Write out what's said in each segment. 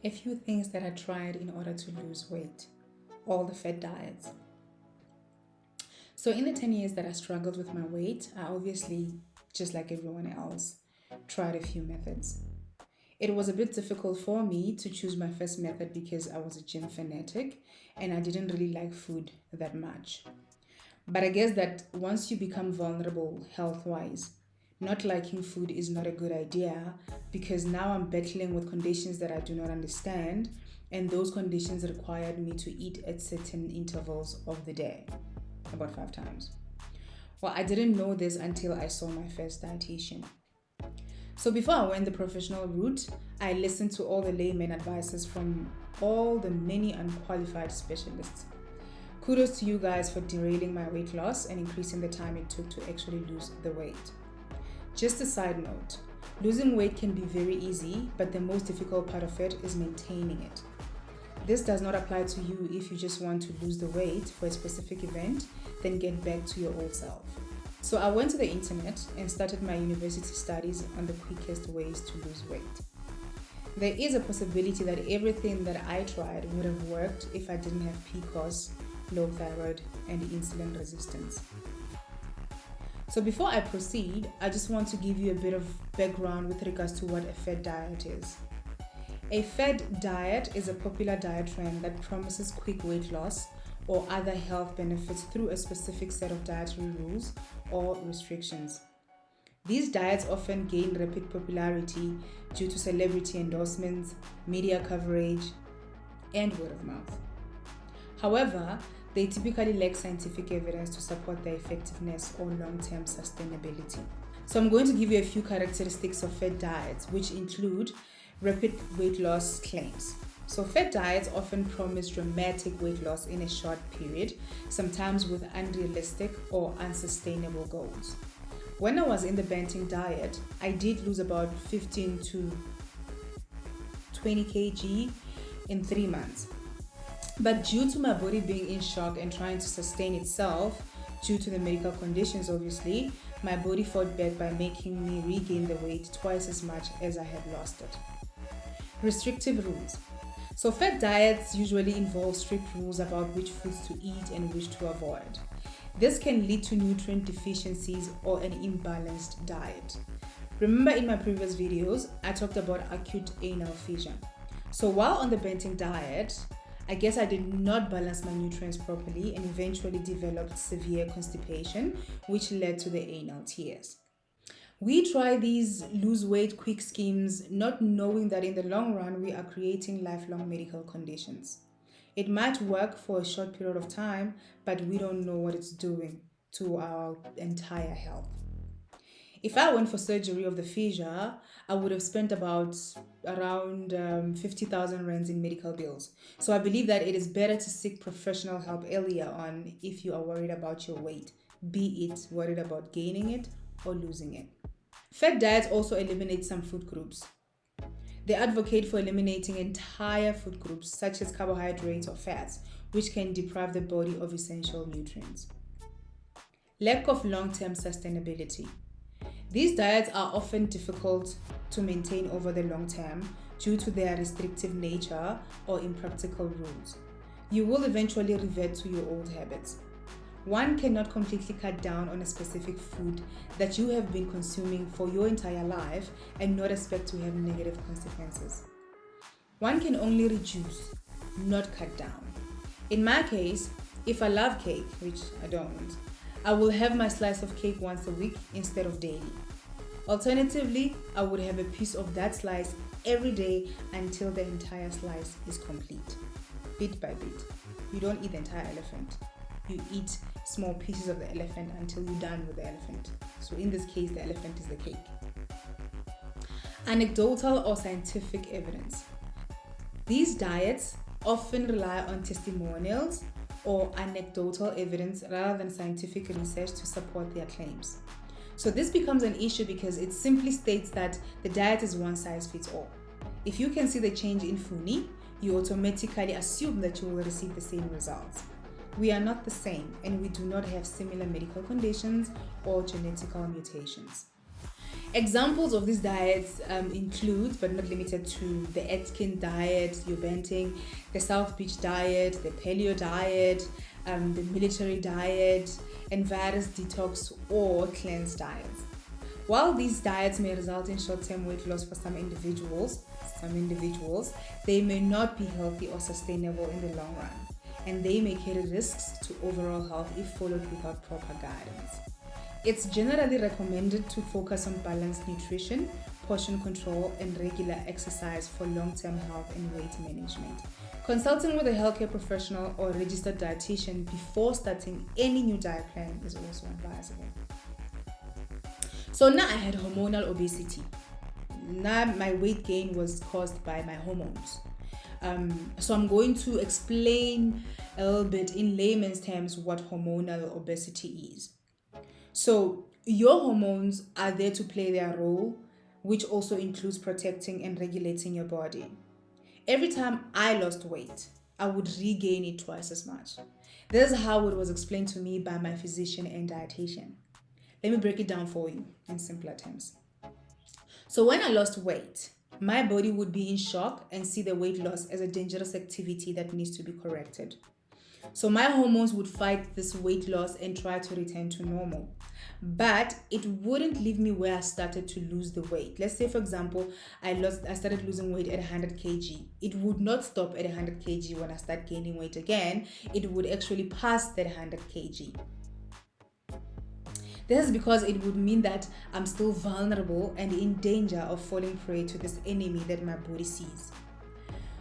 A few things that I tried in order to lose weight. All the fad diets. So in the 10 years that I struggled with my weight, I obviously, just like everyone else, tried a few methods. It was a bit difficult for me to choose my first method because I was a gym fanatic and I didn't really like food that much. But I guess that once you become vulnerable health wise, not liking food is not a good idea because now I'm battling with conditions that I do not understand, and those conditions required me to eat at certain intervals of the day, about 5 times. Well, I didn't know this until I saw my first dietitian. So before I went the professional route, I listened to all the layman advices from all the many unqualified specialists. Kudos to you guys for derailing my weight loss and increasing the time it took to actually lose the weight. Just a side note, losing weight can be very easy, but the most difficult part of it is maintaining it. This does not apply to you if you just want to lose the weight for a specific event, then get back to your old self. So I went to the internet and started my university studies on the quickest ways to lose weight. There is a possibility that everything that I tried would have worked if I didn't have PCOS, low thyroid, and insulin resistance. So before I proceed, I just want to give you a bit of background with regards to what a fad diet is. A fad diet is a popular diet trend that promises quick weight loss or other health benefits through a specific set of dietary rules or restrictions. These diets often gain rapid popularity due to celebrity endorsements, media coverage, and word of mouth. However, they typically lack scientific evidence to support their effectiveness or long-term sustainability. So I'm going to give you a few characteristics of fad diets, which include rapid weight loss claims. So fad diets often promise dramatic weight loss in a short period, sometimes with unrealistic or unsustainable goals. When I was in the Banting diet, I did lose about 15 to 20 kg in 3 months. But due to my body being in shock and trying to sustain itself, due to the medical conditions obviously, my body fought back by making me regain the weight twice as much as I had lost it. Restrictive rules. So fad diets usually involve strict rules about which foods to eat and which to avoid. This can lead to nutrient deficiencies or an imbalanced diet. Remember in my previous videos, I talked about acute anal fissure. So while on the Banting diet, I guess I did not balance my nutrients properly and eventually developed severe constipation, which led to the anal tears. We try these lose weight quick schemes, not knowing that in the long run, we are creating lifelong medical conditions. It might work for a short period of time, but we don't know what it's doing to our entire health. If I went for surgery of the fissure, I would have spent about around 50,000 rands in medical bills. So I believe that it is better to seek professional help earlier on if you are worried about your weight, be it worried about gaining it or losing it. Fad diets also eliminate some food groups. They advocate for eliminating entire food groups such as carbohydrates or fats, which can deprive the body of essential nutrients. Lack of long-term sustainability. These diets are often difficult to maintain over the long term due to their restrictive nature or impractical rules. You will eventually revert to your old habits. One cannot completely cut down on a specific food that you have been consuming for your entire life and not expect to have negative consequences. One can only reduce, not cut down. In my case, if I love cake, which I don't, I will have my slice of cake once a week instead of daily. Alternatively, I would have a piece of that slice every day until the entire slice is complete, bit by bit. You don't eat the entire elephant. You eat small pieces of the elephant until you're done with the elephant. So in this case, the elephant is the cake. Anecdotal or scientific evidence. These diets often rely on testimonials or anecdotal evidence rather than scientific research to support their claims. So this becomes an issue because it simply states that the diet is one size fits all. If you can see the change in Funi, you automatically assume that you will receive the same results. We are not the same, and we do not have similar medical conditions or genetical mutations. Examples of these diets include, but not limited to, the Atkins diet, your Benting, the South Beach diet, the Paleo diet, the military diet, and various detox or cleanse diets. While these diets may result in short-term weight loss for some individuals, they may not be healthy or sustainable in the long run, and they may carry risks to overall health if followed without proper guidance. It's generally recommended to focus on balanced nutrition, portion control, and regular exercise for long-term health and weight management. Consulting with a healthcare professional or registered dietitian before starting any new diet plan is also advisable. So now I had hormonal obesity. Now my weight gain was caused by my hormones. So I'm going to explain a little bit in layman's terms what hormonal obesity is. So your hormones are there to play their role, which also includes protecting and regulating your body. Every time I lost weight, I would regain it twice as much. This is how it was explained to me by my physician and dietitian. Let me break it down for you in simpler terms. So when I lost weight, my body would be in shock and see the weight loss as a dangerous activity that needs to be corrected. So my hormones would fight this weight loss and try to return to normal. But it wouldn't leave me where I started to lose the weight. Let's say, for example, I started losing weight at 100 kg. It would not stop at 100 kg when I start gaining weight again. It would actually pass that 100 kg. This is because it would mean that I'm still vulnerable and in danger of falling prey to this enemy that my body sees.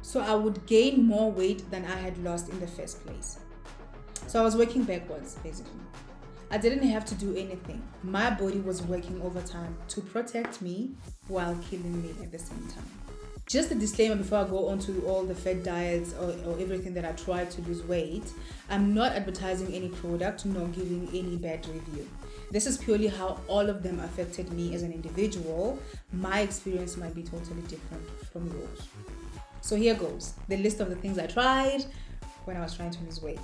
So I would gain more weight than I had lost in the first place. So I was working backwards, basically. I didn't have to do anything. My body was working overtime to protect me while killing me at the same time. Just a disclaimer before I go on to all the fad diets or everything that I tried to lose weight. I'm not advertising any product nor giving any bad review. This is purely how all of them affected me as an individual. My experience might be totally different from yours. So here goes the list of the things I tried when I was trying to lose weight.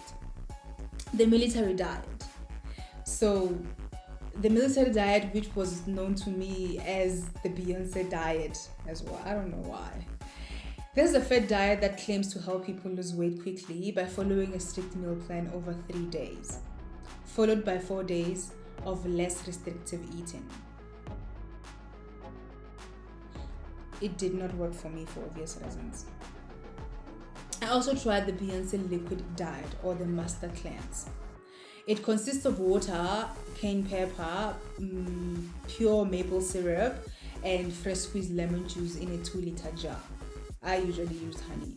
The military diet. So the military diet, which was known to me as the Beyonce diet as well. I don't know why. This is a fad diet that claims to help people lose weight quickly by following a strict meal plan over 3 days, followed by 4 days of less restrictive eating. It did not work for me for obvious reasons. I also tried the Beyonce liquid diet or the master cleanse. It consists of water, cayenne pepper, pure maple syrup, and fresh squeezed lemon juice in a 2-liter jar. I usually used honey.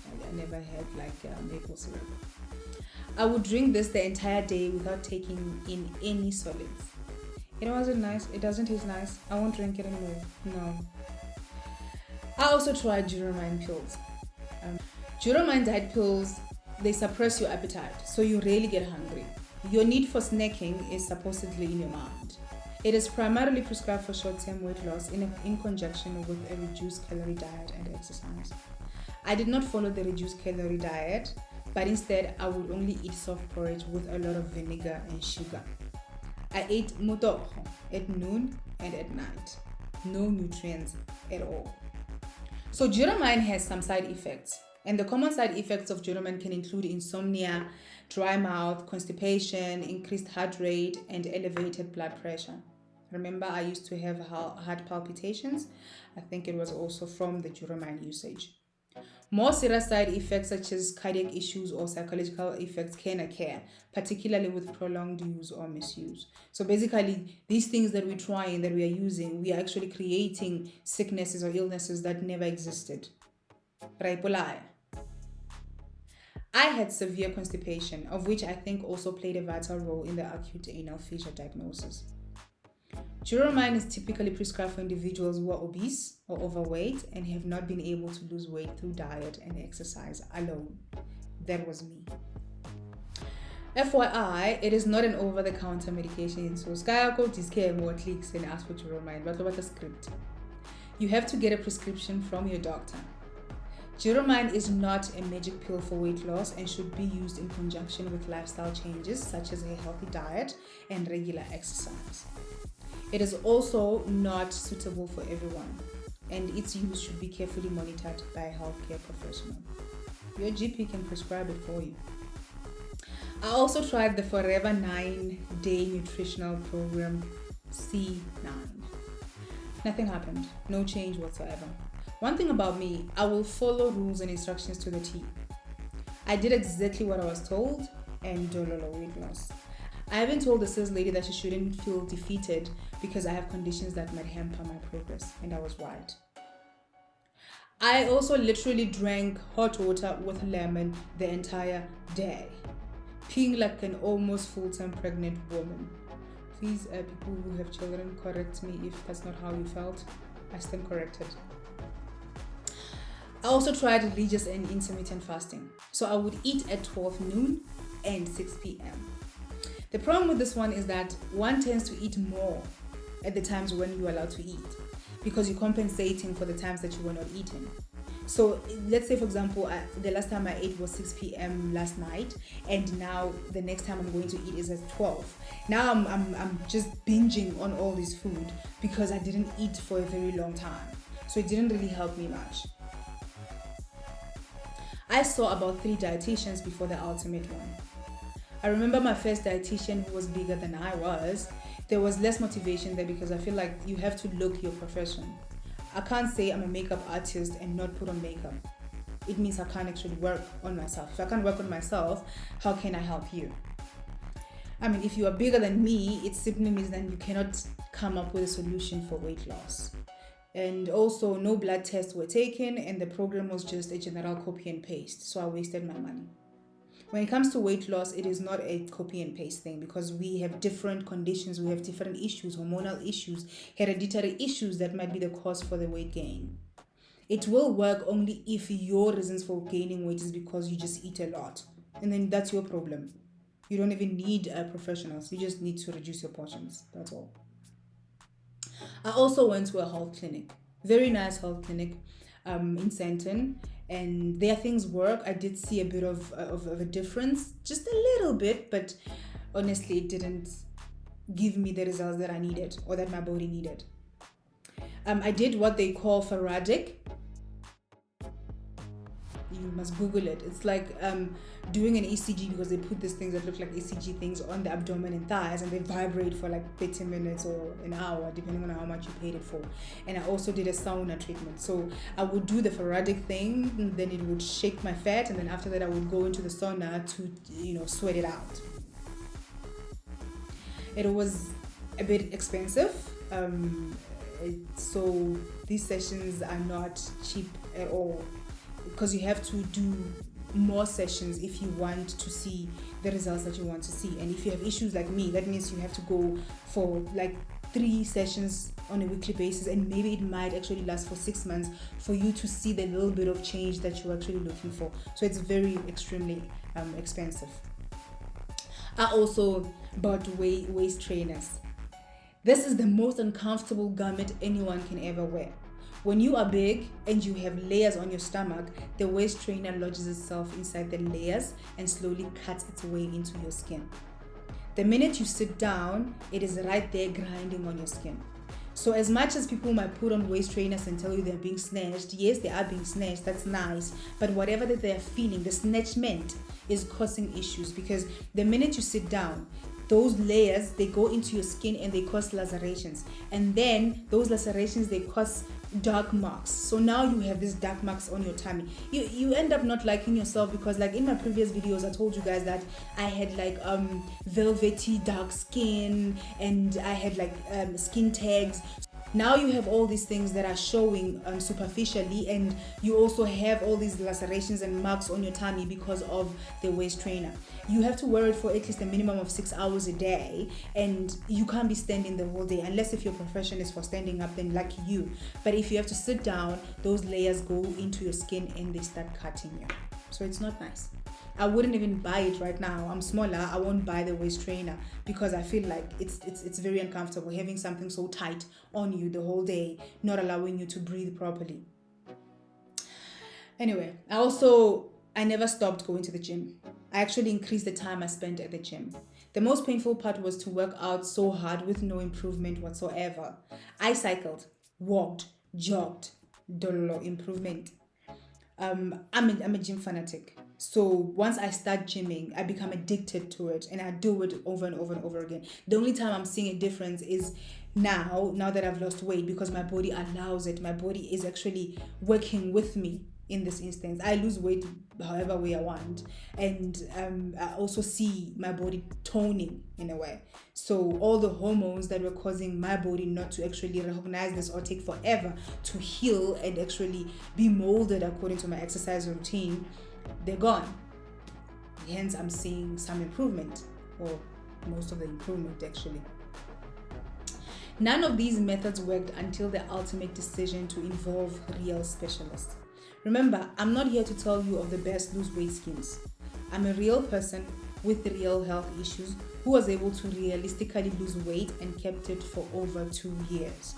I never had maple syrup. I would drink this the entire day without taking in any solids. It wasn't nice. It doesn't taste nice. I won't drink it anymore. No. I also tried Duromine pills. Duromine diet pills, they suppress your appetite, so you rarely get hungry. Your need for snacking is supposedly in your mind. It is primarily prescribed for short-term weight loss in conjunction with a reduced calorie diet and exercise. I did not follow the reduced calorie diet, but instead I would only eat soft porridge with a lot of vinegar and sugar. I ate motogo at noon and at night. No nutrients at all. So Duromine has some side effects, and the common side effects of Duromine can include insomnia, dry mouth, constipation, increased heart rate, and elevated blood pressure. Remember, I used to have heart palpitations. I think it was also from the Duromine usage. More serious side effects such as cardiac issues or psychological effects can occur, particularly with prolonged use or misuse. So basically, these things that we're trying, that we are using, we are actually creating sicknesses or illnesses that never existed. I had severe constipation, of which I think also played a vital role in the acute anal fissure diagnosis. Duromine is typically prescribed for individuals who are obese or overweight and have not been able to lose weight through diet and exercise alone. That was me. FYI, it is not an over-the-counter medication, so Skyako disclaimer clicks and ask for Duromine, but what a script. You have to get a prescription from your doctor. Duromine is not a magic pill for weight loss and should be used in conjunction with lifestyle changes such as a healthy diet and regular exercise. It is also not suitable for everyone, and its use should be carefully monitored by a healthcare professional. Your GP can prescribe it for you. I also tried the Forever 9-Day Nutritional Program C9. Nothing happened, no change whatsoever. One thing about me, I will follow rules and instructions to the T. I did exactly what I was told and dollar weight loss. I even told the sales lady that she shouldn't feel defeated because I have conditions that might hamper my progress, and I was right. I also literally drank hot water with lemon the entire day, peeing like an almost full-time pregnant woman. Please, people who have children, correct me if that's not how you felt. I stand corrected. I also tried religious and intermittent fasting. So I would eat at 12 noon and 6 p.m. The problem with this one is that one tends to eat more at the times when you're allowed to eat because you're compensating for the times that you were not eating. So let's say, for example, the last time I ate was 6 p.m. last night, and now the next time I'm going to eat is at 12. Now I'm just binging on all this food because I didn't eat for a very long time. So it didn't really help me much. I saw about 3 dietitians before the ultimate one. I remember my first dietitian who was bigger than I was. There was less motivation there because I feel like you have to look your profession. I can't say I'm a makeup artist and not put on makeup. It means I can't actually work on myself. If I can't work on myself, how can I help you? I mean, if you are bigger than me, it simply means that you cannot come up with a solution for weight loss. And also, no blood tests were taken, and the program was just a general copy and paste. So I wasted my money. When it comes to weight loss, it is not a copy and paste thing because we have different conditions, we have different issues, hormonal issues, hereditary issues that might be the cause for the weight gain. It will work only if your reasons for gaining weight is because you just eat a lot. And then that's your problem. You don't even need professionals. You just need to reduce your portions. That's all. I also went to a health clinic. Very nice health clinic in Sandton. And their things work. I did see a bit of a difference, just a little bit, but honestly, it didn't give me the results that I needed or that my body needed. I did what they call Faradic. You must Google it. It's like doing an ECG because they put these things that look like ECG things on the abdomen and thighs, and they vibrate for like 30 minutes or an hour depending on how much you paid it for. And I also did a sauna treatment. So I would do the Faradic thing, and then it would shake my fat, and then after that I would go into the sauna to sweat it out. It was a bit expensive. So these sessions are not cheap at all, because you have to do more sessions if you want to see the results that you want to see. And if you have issues like me, that means you have to go for like 3 sessions on a weekly basis, and maybe it might actually last for 6 months for you to see the little bit of change that you're actually looking for. So it's very extremely expensive. I also bought waist trainers. This is the most uncomfortable garment anyone can ever wear. When you are big and you have layers on your stomach, the waist trainer lodges itself inside the layers and slowly cuts its way into your skin. The minute you sit down, it is right there grinding on your skin. So as much as people might put on waist trainers and tell you they're being snatched, yes, they are being snatched, that's nice. But whatever that they're feeling, the snatchment is causing issues, because the minute you sit down, those layers, they go into your skin and they cause lacerations. And then those lacerations, they cause dark marks. So now you have these dark marks on your tummy. You end up not liking yourself, because like in my previous videos I told you guys that I had like velvety dark skin, and I had like skin tags. Now you have all these things that are showing superficially, and you also have all these lacerations and marks on your tummy because of the waist trainer. You have to wear it for at least a minimum of 6 hours a day, and you can't be standing the whole day, unless if your profession is for standing up, then lucky you. But if you have to sit down, those layers go into your skin and they start cutting you. So it's not nice. I wouldn't even buy it right now. I'm smaller. I won't buy the waist trainer because I feel like it's very uncomfortable having something so tight on you the whole day, not allowing you to breathe properly. Anyway, I never stopped going to the gym. I actually increased the time I spent at the gym. The most painful part was to work out so hard with no improvement whatsoever. I cycled, walked, jogged, dollar improvement. I'm a gym fanatic. So once I start gymming, I become addicted to it and I do it over and over and over again. The only time I'm seeing a difference is now that I've lost weight, because my body allows it. My body is actually working with me in this instance. I lose weight however way I want, and I also see my body toning in a way. So all the hormones that were causing my body not to actually recognize this or take forever to heal and actually be molded according to my exercise routine, they're gone. Hence I'm seeing some improvement, or most of the improvement actually. None of these methods worked until the ultimate decision to involve real specialists. Remember, I'm not here to tell you of the best lose weight schemes. I'm a real person with real health issues who was able to realistically lose weight and kept it for over 2 years.